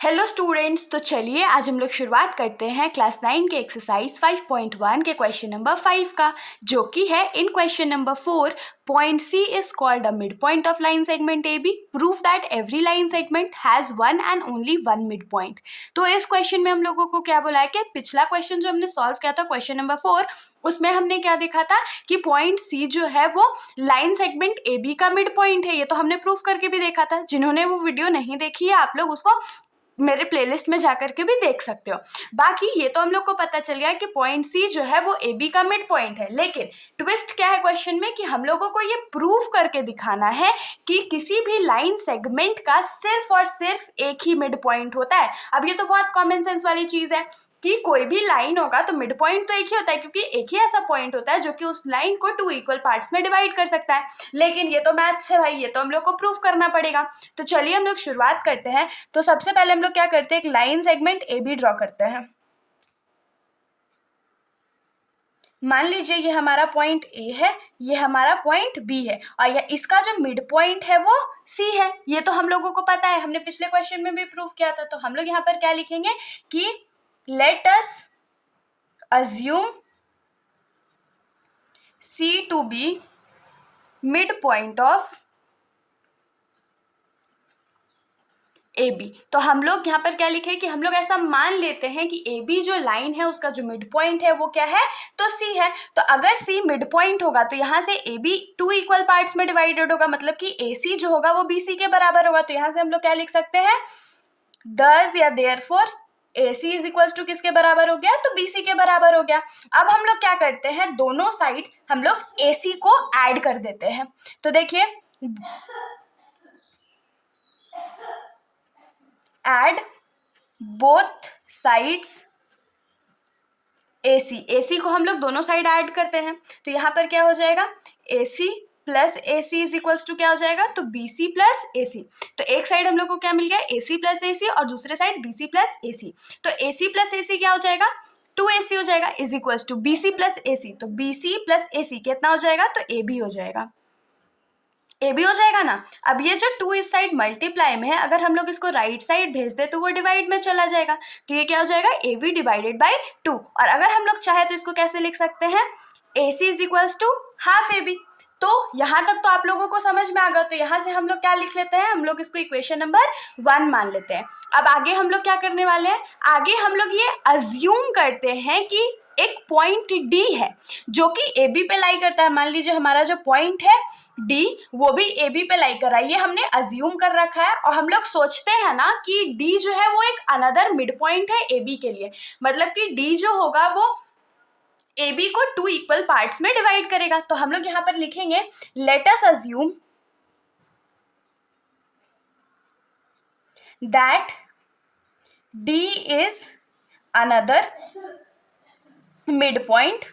Hello students, तो चलिए आज हम लोग शुरुआत करते हैं क्लास 9 के एक्सरसाइज 5.1 के क्वेश्चन नंबर 5 का, जो कि है in question number 4 point C is called the mid point of line segment A B. Prove that every line segment has one and only one mid point. तो इस question में हम लोगों को क्या बोला है कि पिछला क्वेश्चन जो हमने सॉल्व किया था क्वेश्चन नंबर 4, उसमें हमने क्या देखा था कि पॉइंट सी जो है वो लाइन सेगमेंट ए बी का मिड पॉइंट है। ये तो हमने प्रूव करके भी देखा था। जिन्होंने वो वीडियो नहीं देखी है आप लोग उसको मेरे प्लेलिस्ट में जाकर के भी देख सकते हो। बाकी ये तो हम लोग को पता चल गया कि पॉइंट सी जो है वो ए बी का मिड पॉइंट है, लेकिन ट्विस्ट क्या है क्वेश्चन में कि हम लोगों को ये प्रूव करके दिखाना है कि किसी भी लाइन सेगमेंट का सिर्फ और सिर्फ एक ही मिड पॉइंट होता है। अब ये तो बहुत कॉमन सेंस वाली चीज है कि कोई भी लाइन होगा तो मिड पॉइंट तो एक ही होता है, क्योंकि एक ही ऐसा पॉइंट होता है जो कि उस लाइन को 2 इक्वल पार्ट्स में डिवाइड कर सकता है। लेकिन ये तो मैथ्स है भाई, ये तो हम लोग को प्रूव करना पड़ेगा। तो चलिए हम लोग शुरुआत करते हैं। तो सबसे पहले हम लोग क्या करते हैं, एक line segment A B draw करते हैं। मान लीजिए ये हमारा पॉइंट ए है, ये हमारा पॉइंट बी है, और ये इसका जो मिड पॉइंट है वो सी है। ये तो हम लोगों को पता है, हमने पिछले क्वेश्चन में भी प्रूव किया था। तो हम लोग यहाँ पर क्या लिखेंगे कि let us assume C to be midpoint of AB। तो हम लोग यहाँ पर क्या लिखे कि हम लोग ऐसा मान लेते हैं कि AB जो लाइन है उसका जो मिड पॉइंट है वो क्या है, तो C है। तो अगर C मिड पॉइंट होगा तो यहाँ से AB 2 इक्वल पार्ट्स में डिवाइडेड होगा, मतलब कि AC जो होगा वो BC के बराबर होगा। तो यहाँ से हम लोग क्या लिख सकते हैं, thus या therefore AC is equal to किसके बराबर हो गया, तो BC के बराबर हो गया। अब हम लोग क्या करते हैं, दोनों साइड हम लोग AC को ऐड कर देते हैं। तो देखिए, ऐड बोथ साइड्स AC को हम लोग दोनों साइड ऐड करते हैं। तो यहाँ पर क्या हो जाएगा, AC plus AC is equals to क्या हो जाएगा, तो BC प्लस AC। तो एक साइड हम लोग को क्या मिल गया, AC प्लस AC, और दूसरे साइड BC प्लस AC। तो AC प्लस AC क्या हो जाएगा, 2AC हो जाएगा, is equals to BC plus AC। तो BC प्लस AC कितना हो जाएगा, तो AB हो जाएगा। AB हो जाएगा ना। अब ये जो 2 इस साइड मल्टीप्लाई में है, अगर हम लोग इसको राइट साइड भेज दे तो वो डिवाइड में चला जाएगा। तो ये क्या हो जाएगा, AB डिवाइडेड बाई 2। और अगर हम लोग चाहे तो इसको कैसे लिख सकते हैं, AC is equals to half AB। तो यहाँ तक तो आप लोगों को समझ में आ गया। तो यहाँ से हम लोग क्या लिख लेते हैं, हम लोग इसको इक्वेशन नंबर 1 मान लेते हैं। अब आगे हम लोग क्या करने वाले हैं, आगे हम लोग ये अज्यूम करते हैं कि एक पॉइंट D है जो कि AB पे लाई करता है। मान लीजिए हमारा जो पॉइंट है D वो भी AB पे लाई कर रहा है, ये हमने अज्यूम कर रखा है। और हम लोग सोचते हैं ना कि D जो है वो एक अनदर मिड पॉइंट है AB के लिए, मतलब कि D जो होगा वो AB को 2 इक्वल पार्ट्स में डिवाइड करेगा। तो हम लोग यहाँ पर लिखेंगे let us assume that D is another mid point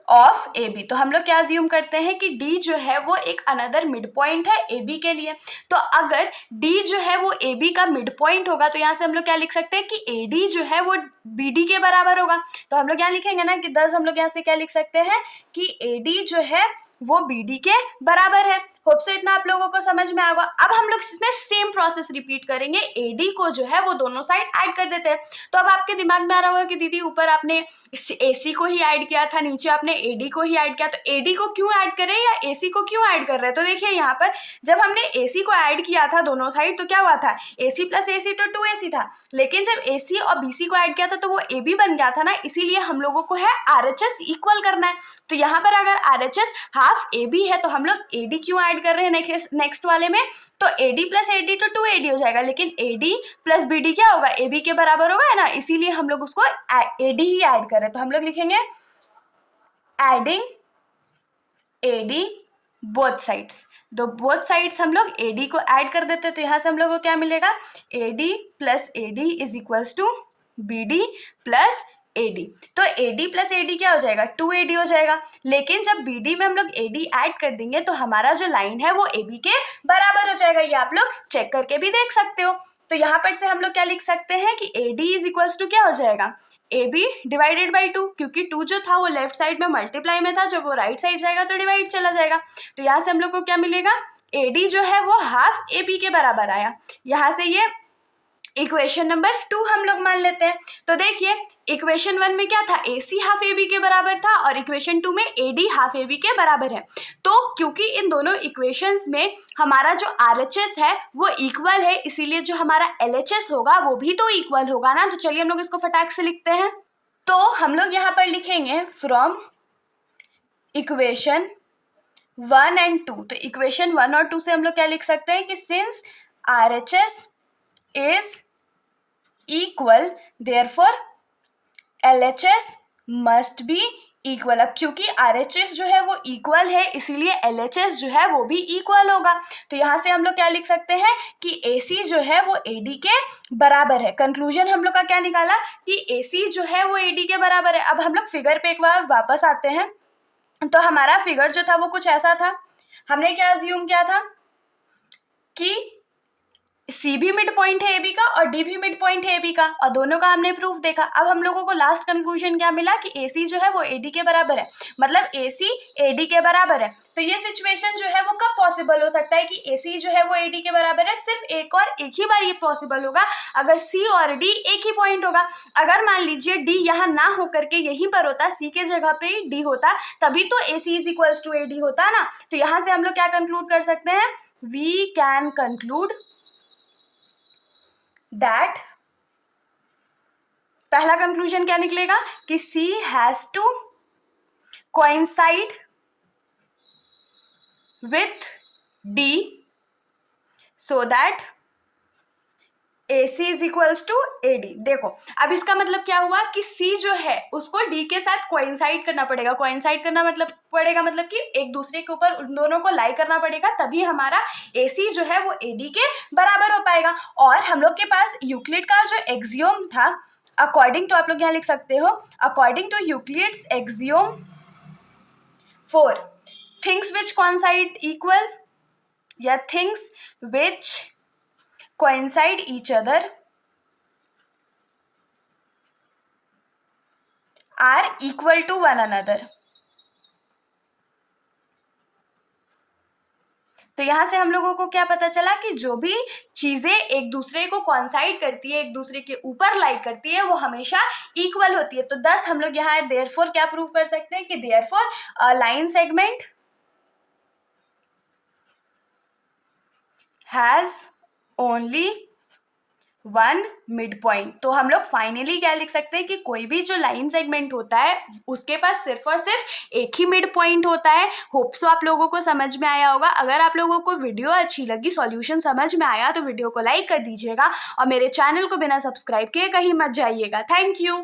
of AB। तो हम लोग क्या अज्यूम करते हैं कि D जो है वो एक अनदर मिड पॉइंट है AB के लिए। तो अगर D जो है वो AB का मिड पॉइंट होगा तो यहाँ से हम लोग क्या लिख सकते हैं कि AD जो है वो BD के बराबर होगा। तो हम लोग यहाँ लिखेंगे ना कि 10 हम लोग यहाँ से क्या लिख सकते हैं कि AD जो है वो BD के बराबर है। होप से इतना आप लोगों को समझ में आएगा। अब हम लोग इसमें सेम प्रोसेस रिपीट करेंगे, AD को जो है वो दोनों साइड ऐड कर देते हैं। तो अब आपके दिमाग में आ रहा होगा कि दीदी ऊपर आपने AC को ही ऐड किया था, नीचे आपने AD को ही ऐड किया, तो AD को क्यों ऐड कर रहे हैं या AC को क्यों ऐड कर रहे हैं। तो देखिए यहाँ पर जब हमने AC को ऐड किया था दोनों साइड तो क्या हुआ था, AC प्लस AC तो 2AC था, लेकिन जब AC और BC को ऐड किया था तो वो AB बन गया था ना। इसीलिए हम लोगों को है RHS इक्वल करना है। तो यहाँ पर अगर RHS हाफ AB है तो हम लोग AD क्यों ऐड कर रहे हैं नेक्स्ट वाले में, तो AD प्लस AD तो 2AD हो जाएगा, लेकिन AD प्लस BD क्या होगा, AB के बराबर होगा है ना। इसीलिए हम लोग उसको AD ही ऐड कर रहे हैं। तो हम लोग लिखेंगे एडिंग AD बोथ साइड्स। तो बोथ साइड्स हम लोग AD को ऐड कर देते हैं। तो यहाँ से हम लोग को क्या मिलेगा, AD plus AD is equals to BD plus AD। तो AD प्लस AD क्या हो जाएगा, 2AD हो जाएगा। लेकिन जब BD में हम लोग AD ऐड कर देंगे तो हमारा जो लाइन है वो AB के बराबर हो जाएगा। ये आप लोग चेक करके भी देख सकते हो। तो यहाँ पर से हम लोग क्या लिख सकते हैं कि AD इज इक्वल्स टू क्या हो जाएगा, AB डिवाइडेड बाई 2, क्योंकि 2 जो था वो लेफ्ट साइड में मल्टीप्लाई में था, जब वो राइट साइड जाएगा तो डिवाइड चला जाएगा। तो यहाँ से हम लोग को क्या मिलेगा, AD जो है वो हाफ AB के बराबर आया। यहाँ से ये इक्वेशन नंबर 2 हम लोग मान लेते हैं। तो देखिए इक्वेशन 1 में क्या था, AC हाफ AB के बराबर था और इक्वेशन 2 में AD हाफ AB के बराबर है। तो क्योंकि इन दोनों इक्वेशंस में हमारा जो RHS है वो इक्वल है, इसीलिए जो हमारा LHS होगा वो भी तो इक्वल होगा ना। तो चलिए हम लोग इसको फटाक से लिखते हैं। तो हम लोग यहाँ पर लिखेंगे फ्रॉम इक्वेशन 1 एंड 2। तो इक्वेशन 1 और 2 से हम लोग क्या लिख सकते हैं कि since RHS is equal therefore LHS must be equal. अब क्योंकि RHS जो है वो इक्वल है इसीलिए LHS जो है वो भी इक्वल होगा। तो यहाँ से हम लोग क्या लिख सकते हैं कि AC जो है वो AD के बराबर है। कंक्लूजन हम लोग का क्या निकाला कि AC जो है वो AD के बराबर है। अब हम लोग फिगर पे एक बार वापस आते हैं। तो हमारा फिगर जो था वो कुछ ऐसा था। हमने क्या अज्यूम किया था कि C भी मिड पॉइंट है AB का और D भी मिड पॉइंट है AB का, और दोनों का हमने प्रूफ देखा। अब हम लोगों को लास्ट कंक्लूजन क्या मिला कि AC जो है वो AD के बराबर है, मतलब AC AD के बराबर है। तो ये सिचुएशन जो है वो कब पॉसिबल हो सकता है कि AC जो है वो AD के बराबर है? सिर्फ एक ही बार ये पॉसिबल होगा अगर C और D एक ही पॉइंट होगा। अगर मान लीजिए D यहाँ ना होकर के यहीं पर होता, C के जगह पे D होता, तभी तो AC is equals to AD होता ना। तो यहाँ से हम लोग क्या कंक्लूड कर सकते हैं, वी कैन कंक्लूड दैट, पहला कंक्लूजन क्या निकलेगा कि C has to coincide with D so that AC is equals to AD। देखो अब इसका मतलब क्या हुआ कि C जो है उसको D के साथ कोइंसाइड करना पड़ेगा। कोइंसाइड करना मतलब कि एक दूसरे के ऊपर उन दोनों को लाई करना पड़ेगा, तभी हमारा AC जो है वो AD के बराबर हो पाएगा। और हम लोग के पास यूक्लिड का जो एक्सियोम था, अकॉर्डिंग टू, आप लोग यहाँ लिख सकते हो, according to Euclid's axiom 4, things which coincide equal या things which coincide each other are equal to one another। तो यहाँ से हम लोगों को क्या पता चला कि जो भी चीजें एक दूसरे को कोइंसाइड करती है, एक दूसरे के ऊपर लाइक करती है, वो हमेशा इक्वल होती है। तो 10 हम लोग यहाँ देयरफॉर क्या प्रूव कर सकते हैं कि therefore line segment has only 1 mid point. तो हम लोग फाइनली क्या लिख सकते हैं कि कोई भी जो लाइन सेगमेंट होता है उसके पास सिर्फ और सिर्फ एक ही मिड पॉइंट होता है। होप सो आप लोगों को समझ में आया होगा। अगर आप लोगों को वीडियो अच्छी लगी, सॉल्यूशन समझ में आया, तो वीडियो को लाइक कर दीजिएगा और मेरे चैनल को बिना सब्सक्राइब किए कहीं मत जाइएगा। Thank you.